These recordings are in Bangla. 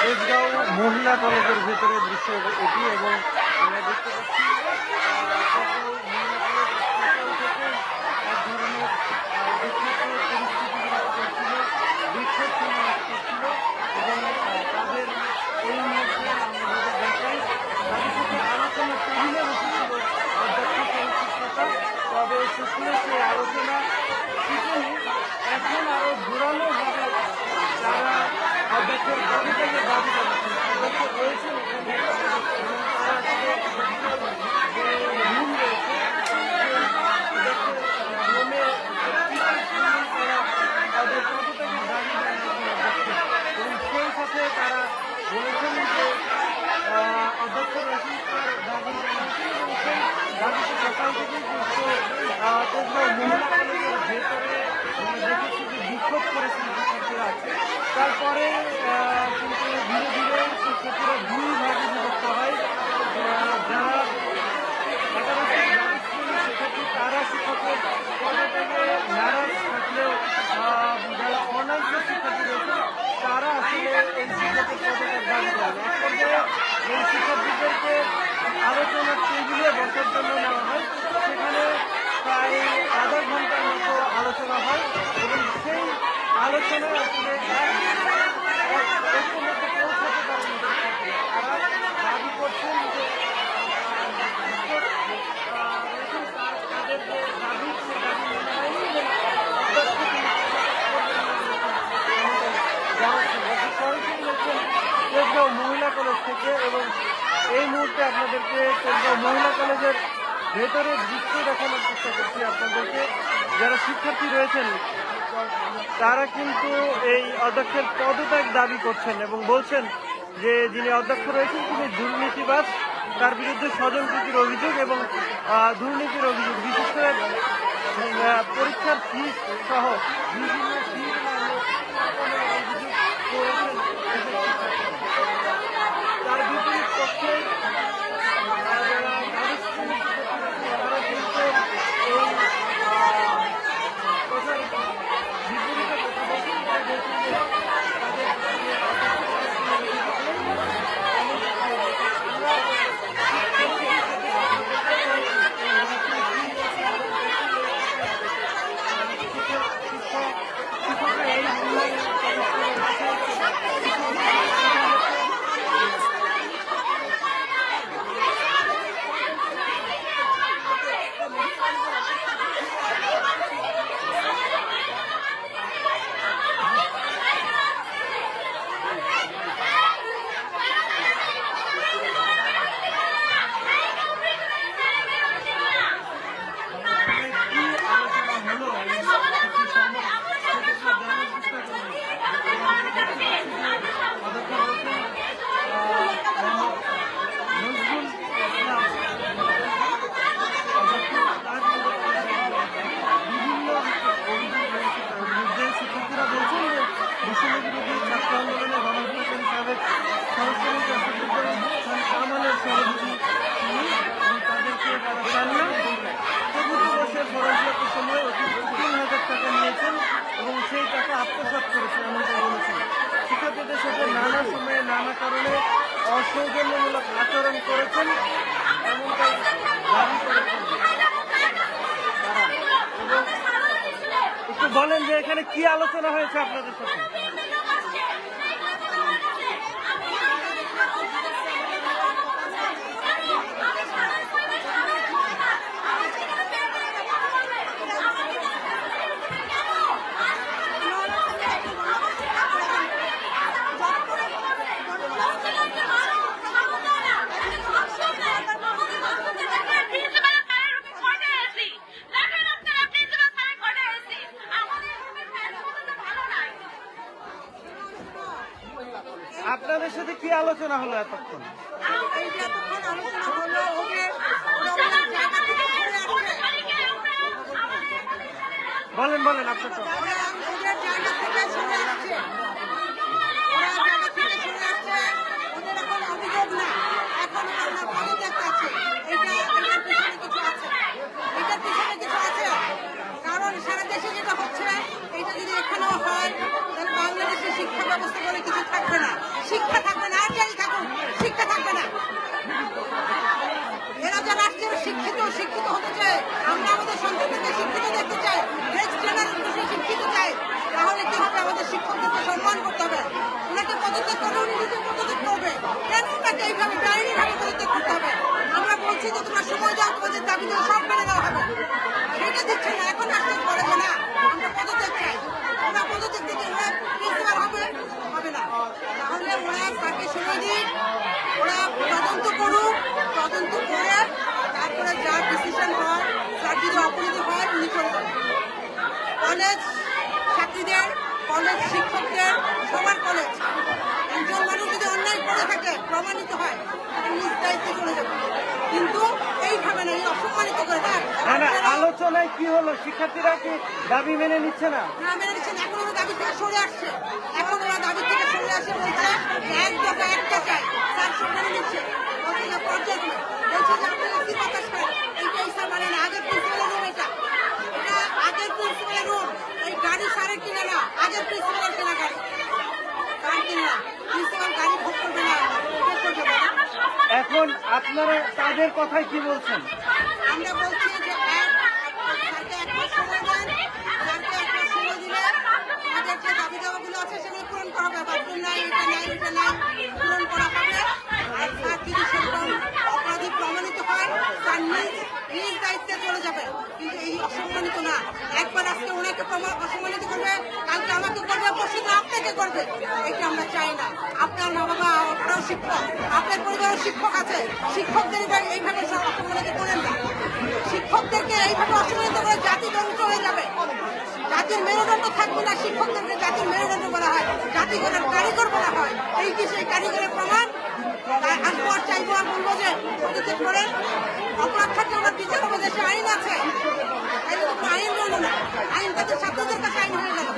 তেজগাঁও মহিলা কলেজের ভেতরে দৃশ্য এটি এবং আমরা দেখতে পাচ্ছি এক ধরনের বিক্ষোভ চলছিল এবং তাদের এই মুহূর্তে আমরা দেখাই তাদের সাথে আলোচনা টেবিলে বসেছিল অধ্যক্ষ পরিচিতা। তবে সেখানে সেই আলোচনা শিখেনি, এখন আরো জোরালোভাবে তারা অধ্যক্ষের পদত্যাগের দাবি জানাচ্ছেন। অধ্যক্ষ রয়েছেন এখানে এবং তারা আসলে যে রুম রয়েছে রুমে তারা তাদের পদত্যাগের দাবি জানিয়েছেন অধ্যক্ষের এবং সেই সাথে তারা বলেছেন যে অধ্যক্ষ রশিদার দাবি জানিয়েছেন এবং সেই দাবিতে সকাল থেকে তেজগাঁও মহিলা কলেজের ভেতরে আমরা দেখেছি যে বিক্ষোভ করেছেন শিক্ষার্থীরা। তারপরে কিন্তু ধীরে ধীরে শিক্ষার্থীরা দুই ভাগে বিভক্ত হয়। যারা একাদশ শিক্ষার্থী তারা শিক্ষকের পদত্যাগে নারাজ থাকলেও যারা অনার্সের শিক্ষার্থী রয়েছে তারা আসলে এই শিক্ষকের পদত্যাগ দাবি করেন। এক পর্যায়ে এই শিক্ষার্থীদেরকে আলোচনার টেবিলে বসার জন্য নেওয়া হয়, সেখানে প্রায় আধা ঘন্টার মতো আলোচনা হয় এবং সেই আলোচনায় আসলে ঐক্যমত্যে পৌঁছাতে পারেন। তারা দাবি করছেন যে তাদের যে দাবি সে দাবি মেনে নেয়নি তেজগাঁও মহিলা কলেজ থেকে। এবং এই মুহূর্তে আপনাদেরকে তেজগাঁও মহিলা কলেজের ভেতরের দৃশ্য দেখানোর চেষ্টা করছি আপনাদেরকে। যারা শিক্ষার্থী রয়েছেন তারা কিন্তু এই অধ্যক্ষের পদত্যাগ দাবি করছেন এবং বলছেন যে যিনি অধ্যক্ষ রয়েছেন তিনি দুর্নীতিবাজ, তার বিরুদ্ধে স্বজনপ্রীতির অভিযোগ এবং দুর্নীতির অভিযোগ, বিশেষ করে পরীক্ষার ফিস সহ বিভিন্ন ফিস অভিযোগ করেছেন। তার বিপরীত পক্ষে এবং সেই টাকা আত্মসাৎ করেছে এমনটা বলেছেন। শিক্ষার্থীদের সাথে নানা সময়ে নানা কারণে অসৌজন্যমূলক আচরণ করেছেন এমনটাই দাবি করেছেন তারা। এবং একটু বলেন যে এখানে কি আলোচনা হয়েছে আপনাদের সাথে? আপনাদের সাথে কি আলোচনা হলো এতক্ষণ? বলেন বলেন আপনার তো কারণ সারা দেশে যেটা হচ্ছে এটা যদি এখানেও হয় তাহলে বাংলাদেশের শিক্ষা ব্যবস্থা বলে কিছু থাকবে না, শিক্ষা থাকবে পদত্যাগ করলে উনি নিজে পদত্যাগ করবে। কেন ওনাকে এইভাবে ডাইনিভাবে পদত্যাগ করতে হবে? আমরা বলছি যে তোমরা সময় দাও, তোমাদের দাবিগুলো সব মেনে দেওয়া হবে। সেটা দিচ্ছে না, এখন আসতে বলে যে না আমরা পদত্যাগ চাই। ওরা পদত্যাগ থেকে ওরা প্রিন্সিপাল হবে না। তাহলে ওরা তাকে সময় দিন, ওরা তদন্ত করুক, তদন্ত করে তারপরে যা ডিসিশন হয়, যার যদি অপরাধী হয় উনি করবেন। কলেজ ছাত্রীদের, কলেজ শিক্ষকদের, সবার কলেজ একজন মানুষ যদি অন্যায় করে থাকে প্রমাণিত হয় তাহলে নিজ দায়িত্বে চলে যাবে, কিন্তু এইভাবে না, এই অসম্মানিত করে না। আলোচনায় কি হলো? শিক্ষার্থীরা কি দাবি মেনে নিচ্ছে না? না মেনে নিচ্ছেন, এখন ওরা দাবি থেকে সরে আসছে। এখন ওরা দাবি থেকে সরে আসে, বলছে যে এক দফা একটা চাই। স্যার সব মেনে নিচ্ছে, বলছে যে পর্যায়ক্রমে বলছে যে আপনি কি বাতাস করেন, এইটাই স্যার মানে না। আগের প্রিন্সিপালের রুম এটা আগের প্রিন্সিপালের রুম। এই গাড়ি সারের কিনে না, আগের প্রিন্সিপালের কেনা গাড়ি, কার কিনলাম? প্রিন্সিপাল গাড়ি ভোগ করবে না, কে করবে না? এখন আপনারা তাদের কথায় কি বলছেন? আমরা বলছি যে স্যারকে 1 মাস সময় দেন। স্যারকে 1 মাস সময় দিলে আমাদের যে দাবি দাওয়াগুলো আছে সেগুলো পূরণ করা হবে। বাথরুম নাই, এটা নাই, পূরণ করা হবে। আর স্যার যদি সেরকম অপরাধী প্রমাণিত হয় তার নিজ দায়িত্বে চলে যাবে, কিন্তু এই অসম্মানিত না। একবার আজকে ওনাকে অসম্মানিত করবে, কালকে আমাকে করবে, পরশু আপনাকে করবে। এটা আমরা চাই না। আপনার মা বাবা আপনারাও শিক্ষক, আপনার পরিবারের শিক্ষক আছে, শিক্ষকদের এইভাবে অসম্মানিত করেন না। শিক্ষকদেরকে এইভাবে অসম্মানিত করে জাতি ধ্বংস হয়ে যাবে, জাতির মেরুদণ্ড থাকবে না। শিক্ষকদেরকে জাতির মেরুদণ্ড বলা হয়, জাতিগণের কারিগর বলা হয়। এই কি সেই কারিগরের প্রমাণ? আসবো আর চাইবো আর বলবো যে পদত্যাগ করেন। অপরাধ থাকলে ওনার বিচার হবে, দেশে আইন আছে। তাইলে তো আইন রইল না, আইন তাদের ছাত্রদের কাছে আইন হয়ে গেল।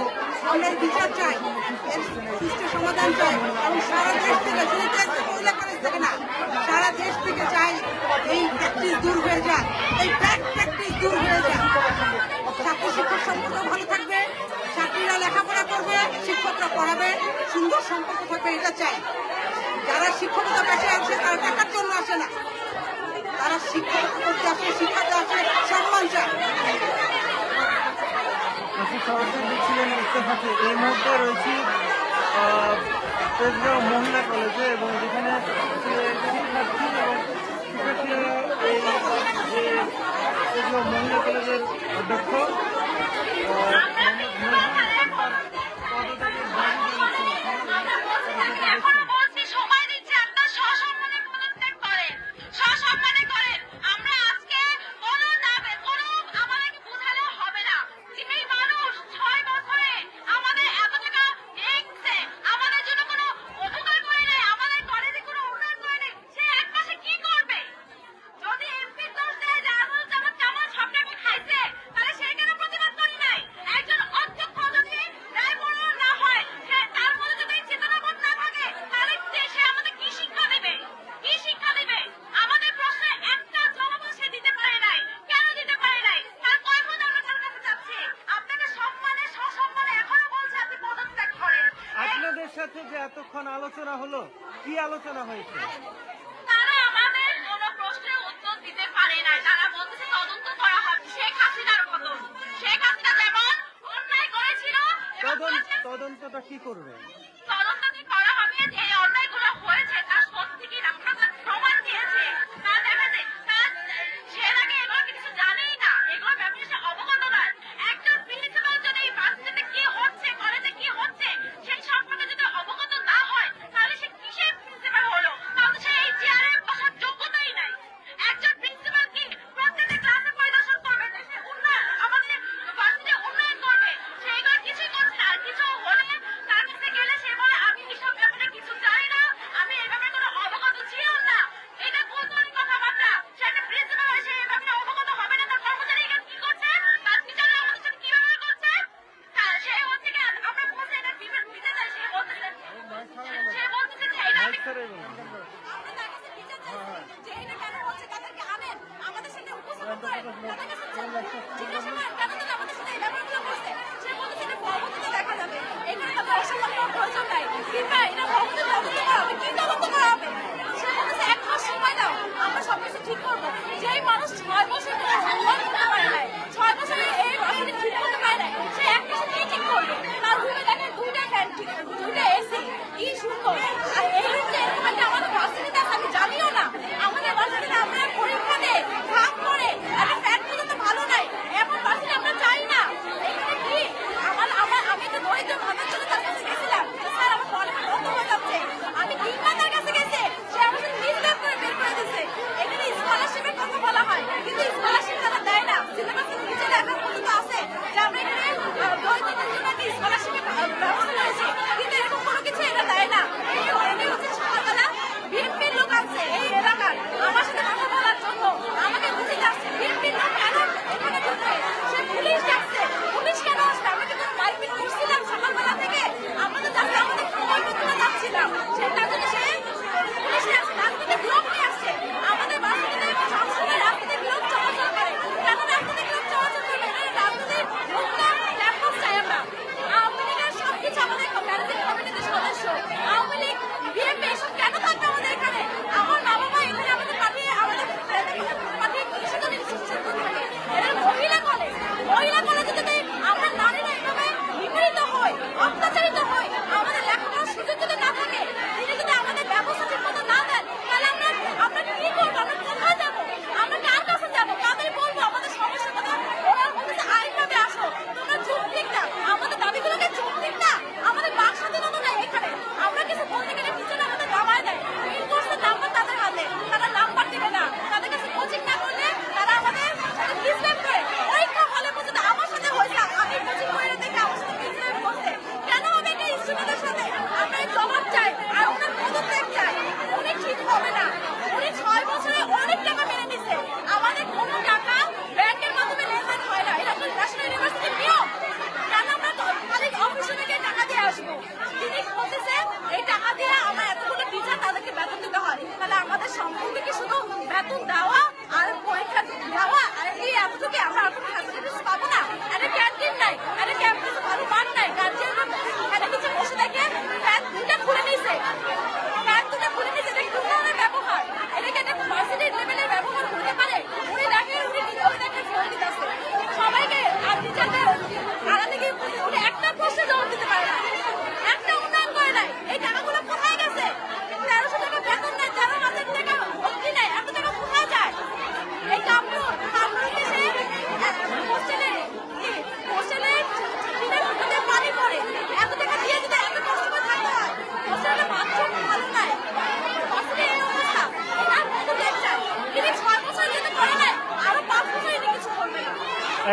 আমরা এর বিচার চাই, এর সুষ্ঠু সমাধান চাই, এবং সারা দেশ থেকে, শুধু দেশ থেকে, মহিলা কলেজ থেকে না, সারা দেশ থেকে চাই এই প্র্যাকটিস দূর হয়ে যাক, এই ব্যাড প্র্যাকটিস দূর হয়ে যাক। ছাত্র শিক্ষক সম্পর্ক ভালো থাকবে, ছাত্রীরা লেখাপড়া করবে, শিক্ষকরা পড়াবে, সুন্দর সম্পর্ক থাকবে, এটা চাই। যারা শিক্ষকতা পেশায় আসে তারা টাকার জন্য আসে না, তারা শিক্ষকতা করতে আসে, শিক্ষাতে আসে, সম্মান চায়। সরাসরি দেখছিলেন ইত্তেফাকে। এই মুহূর্তে রয়েছি তেজগাঁও মহিলা কলেজে, এবং যেখানে শিক্ষার্থী এবং শিক্ষার্থীরা এই যে তেজগাঁও মহিলা কলেজের অধ্যক্ষ সাথে যে এতক্ষণ আলোচনা হলো, কি আলোচনা হয়েছে? তারা আমাদের কোনো প্রশ্নের উত্তর দিতে পারে না। তারা বলতেছে তদন্ত করা হবে, শেখ হাসিনার মতো। শেখ হাসিনা যেমন অন্যায় করেছিল, তদন্তটা কি করবে? তদন্তটি করা হবে যে এই অন্যায়গুলো হয়েছে তার সত্যি কিনা, প্রমাণ দিয়েছে তা দেখা যায়। সে আগে এগুলো কিছু জানেই না, এগুলো ব্যাপারে সে অবগত নয়। একজন প্রিন্সিপাল যদি এই ভার্সিটিতে কি হচ্ছে, কলেজে কি হচ্ছে সেই সম্পর্কে যদি অবগত না হয়, তাহলে সে কিসের প্রিন্সিপাল হলো? তাহলে সে এই চেয়ারে বসার যোগ্যতাই নাই। একজন প্রিন্সিপাল কি প্রত্যেকটা ক্লাসে পরিদর্শন করবে, দেশের উন্নয়ন, আমাদের ভার্সিটির উন্নয়ন করবে? সেইগুলো কিছুই করছে না। আর কিছু হলে তার কাছে গেলে সে বলে আমি এসব ব্যাপারে কিছু জানি না, আমি এই ব্যাপারে কোনো অবগত ছিলাম না। এটা কৌতূহলী কথাবার্তা। সে একটা প্রিন্সিপাল হয়, সে এই ব্যাপারে অবগত হবে না। তার কর্মচারীরা কি করছে, তার বিচারে আমাদের সাথে কিভাবে করছে, সে হচ্ছে কি আমরা বলছি এটা বিজে যায়। সে বলতেছে যে এটা আমি আমরা তার কাছে বিচার চাইছি যে এটা কেন হচ্ছে, তাদেরকে আনেন, আমাদের সাথে উপস্থাপন করেন, তাদের কাছে জিজ্ঞাসা করেন কেন তারা আমাদের সাথে এই ব্যাপারগুলো করছে। সে বলতেছে এটা ভবনতে দেখা যাবে, এখানে তাদের অসম্মান করার প্রয়োজন নাই, কিংবা এটা ভবনতে তদন্ত করা হবে। কি তদন্ত করা হবে? সে বলতেছে 1 মাস সময় দাও, আমরা সবকিছু ঠিক করবো। যেই মানুষ 6 বছর ধরে উন্নয়ন করতে পারে নাই, 6 বছরে এই ভার্সিটি ঠিক করতে পারে নাই, সে 1 মাসে কি ঠিক করবে? তার রুমে দেখেন 2টা ফ্যান, 2টা এসি, কি সুন্দর।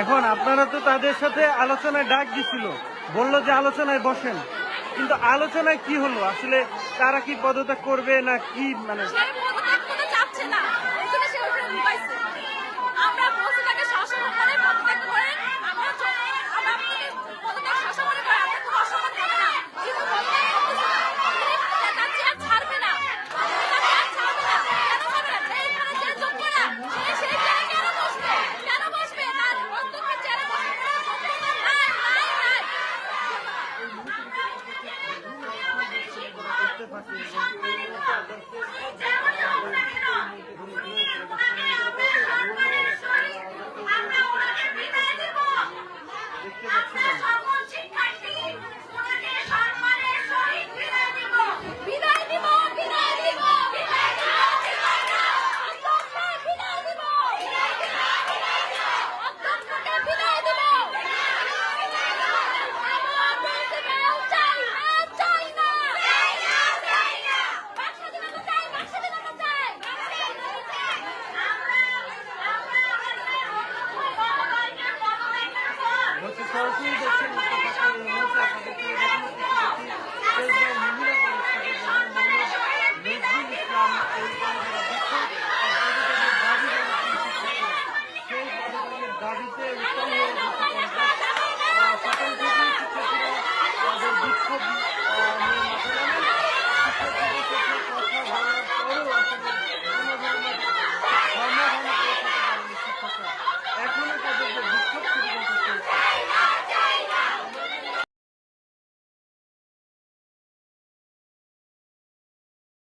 এখন আপনারা তো তাদের সাথে আলোচনায় ডাক দিছিল, বললো যে আলোচনায় বসেন, কিন্তু আলোচনায় কি হলো আসলে? তারা কি পদত্যাগ করবে না কি? মানে সে পদত্যাগ করতে চাচ্ছে না, এজন্য সে ওখানে লুকাইছে। আমরা বলছি তাকে শাসন করে পদত্যাগ করে, আমরা আপনাকে পদত্যাগ শাসন করে আমরা কোনো অসম্মান করবে না, কিন্তু পদত্যাগ করতেছে না। তার চেয়ার ছাড়বে না, তার চেয়ার ছাড়বে না। কেন ছাড়বে না? যে এখানে যে যোগ্য না, সে সেই চেয়ারে কেন বসবে? কেন বসবে? তার অধ্যক্ষের চেয়ারে বসবে না, নাই নাই নাই। করতে পারছি